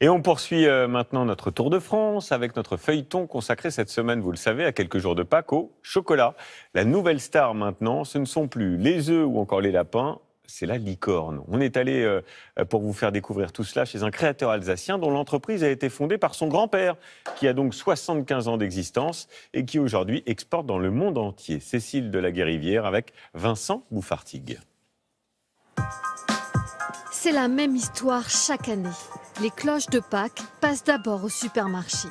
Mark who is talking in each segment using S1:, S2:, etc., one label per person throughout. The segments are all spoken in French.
S1: Et on poursuit maintenant notre Tour de France avec notre feuilleton consacré cette semaine, vous le savez, à quelques jours de Pâques au chocolat. La nouvelle star maintenant, ce ne sont plus les œufs ou encore les lapins, c'est la licorne. On est allé pour vous faire découvrir tout cela chez un créateur alsacien dont l'entreprise a été fondée par son grand-père, qui a donc 75 ans d'existence et qui aujourd'hui exporte dans le monde entier. Cécile de la Guérivière avec Vincent Bouffartigue.
S2: C'est la même histoire chaque année. Les cloches de Pâques passent d'abord au supermarché.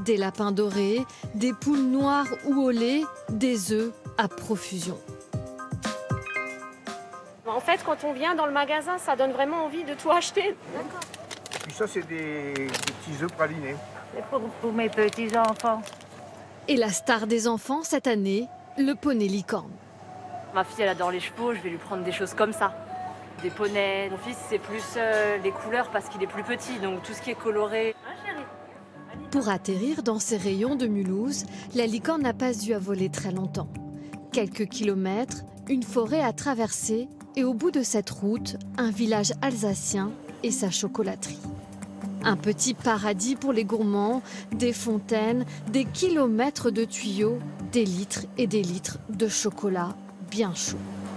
S2: Des lapins dorés, des poules noires ou au lait, des œufs à profusion.
S3: En fait, quand on vient dans le magasin, ça donne vraiment envie de tout acheter.
S4: D'accord. Puis ça, c'est des petits œufs pralinés.
S5: C'est pour mes petits-enfants.
S2: Et la star des enfants cette année, le poney licorne.
S6: Ma fille, elle adore les chevaux, je vais lui prendre des choses comme ça. Des poneys. Mon fils, c'est plus les couleurs parce qu'il est plus petit, donc tout ce qui est coloré.
S2: Pour atterrir dans ces rayons de Mulhouse, la licorne n'a pas eu à voler très longtemps. Quelques kilomètres, une forêt à traverser et au bout de cette route, un village alsacien et sa chocolaterie. Un petit paradis pour les gourmands, des fontaines, des kilomètres de tuyaux, des litres et des litres de chocolat bien chaud.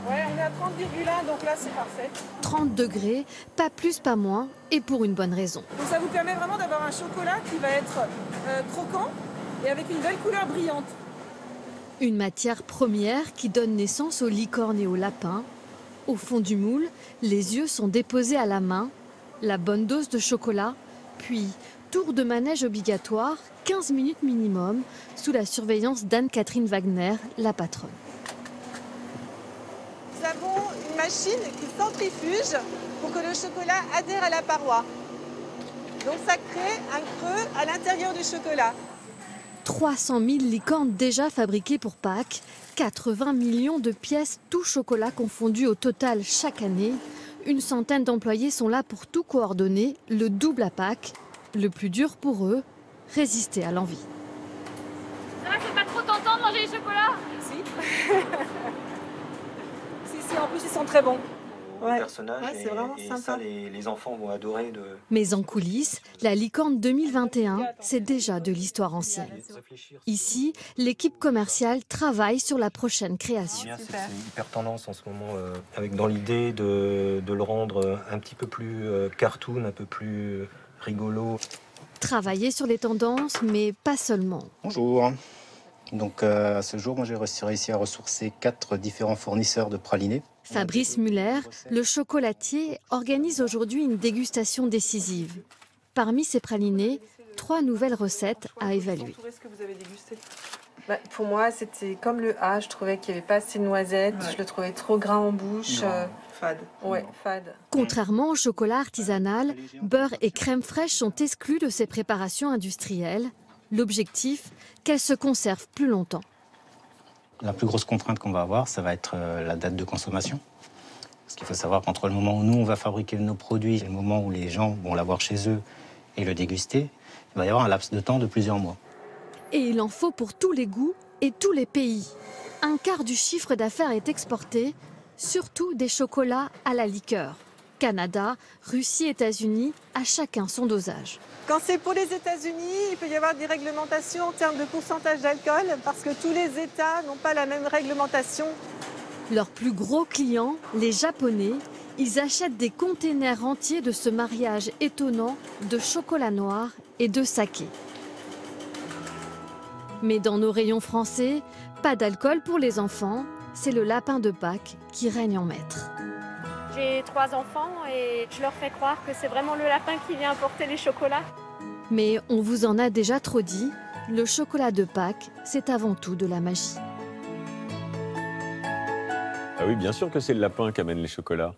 S7: Ouais, on est à 30,1, donc là c'est parfait.
S2: 30 degrés, pas plus, pas moins, et pour une bonne raison.
S7: Donc ça vous permet vraiment d'avoir un chocolat qui va être croquant et avec une belle couleur brillante.
S2: Une matière première qui donne naissance aux licornes et aux lapins. Au fond du moule, les yeux sont déposés à la main, la bonne dose de chocolat, puis tour de manège obligatoire, 15 minutes minimum, sous la surveillance d'Anne-Catherine Wagner, la patronne.
S8: Nous avons une machine qui centrifuge pour que le chocolat adhère à la paroi. Donc ça crée un creux à l'intérieur du chocolat.
S2: 300 000 licornes déjà fabriquées pour Pâques, 80 millions de pièces tout chocolat confondues au total chaque année. Une centaine d'employés sont là pour tout coordonner, le double à Pâques. Le plus dur pour eux, résister à l'envie.
S3: Ça va, c'est pas trop tentant de manger les chocolats?
S7: Si. Si, en plus ils sont très bons.
S9: Ouais. Personnage
S8: c'est vraiment
S9: et
S8: sympa.
S9: ça, les enfants vont adorer.
S2: Mais en coulisses, la licorne 2021, c'est déjà de l'histoire ancienne. Ici, l'équipe commerciale travaille sur la prochaine création.
S9: C'est hyper tendance en ce moment, avec dans l'idée de le rendre un petit peu plus cartoon, un peu plus rigolo.
S2: Travailler sur les tendances, mais pas seulement.
S10: Bonjour. Donc à ce jour, moi j'ai réussi à ressourcer 4 différents fournisseurs de pralinés.
S2: Fabrice Muller, le chocolatier, organise aujourd'hui une dégustation décisive. Parmi ces pralinés, 3 nouvelles recettes à évaluer.
S11: Pour moi, c'était comme le A. Je trouvais qu'il n'y avait pas assez de noisettes. Je le trouvais trop gras en bouche.
S7: Fade.
S11: Ouais, fade.
S2: Contrairement au chocolat artisanal, beurre et crème fraîche sont exclus de ces préparations industrielles. L'objectif, qu'elles se conservent plus longtemps.
S10: La plus grosse contrainte qu'on va avoir, ça va être la date de consommation. Parce qu'il faut savoir qu'entre le moment où nous, on va fabriquer nos produits et le moment où les gens vont l'avoir chez eux et le déguster, il va y avoir un laps de temps de plusieurs mois.
S2: Et il en faut pour tous les goûts et tous les pays. Un quart du chiffre d'affaires est exporté, surtout des chocolats à la liqueur. Canada, Russie, États-Unis, à chacun son dosage.
S8: Quand c'est pour les États-Unis, il peut y avoir des réglementations en termes de pourcentage d'alcool parce que tous les États n'ont pas la même réglementation.
S2: Leurs plus gros clients, les Japonais, ils achètent des containers entiers de ce mariage étonnant de chocolat noir et de saké. Mais dans nos rayons français, pas d'alcool pour les enfants, c'est le lapin de Pâques qui règne en maître.
S3: J'ai 3 enfants et je leur fais croire que c'est vraiment le lapin qui vient apporter les chocolats.
S2: Mais on vous en a déjà trop dit, le chocolat de Pâques, c'est avant tout de la magie.
S1: Ah oui, bien sûr que c'est le lapin qui amène les chocolats.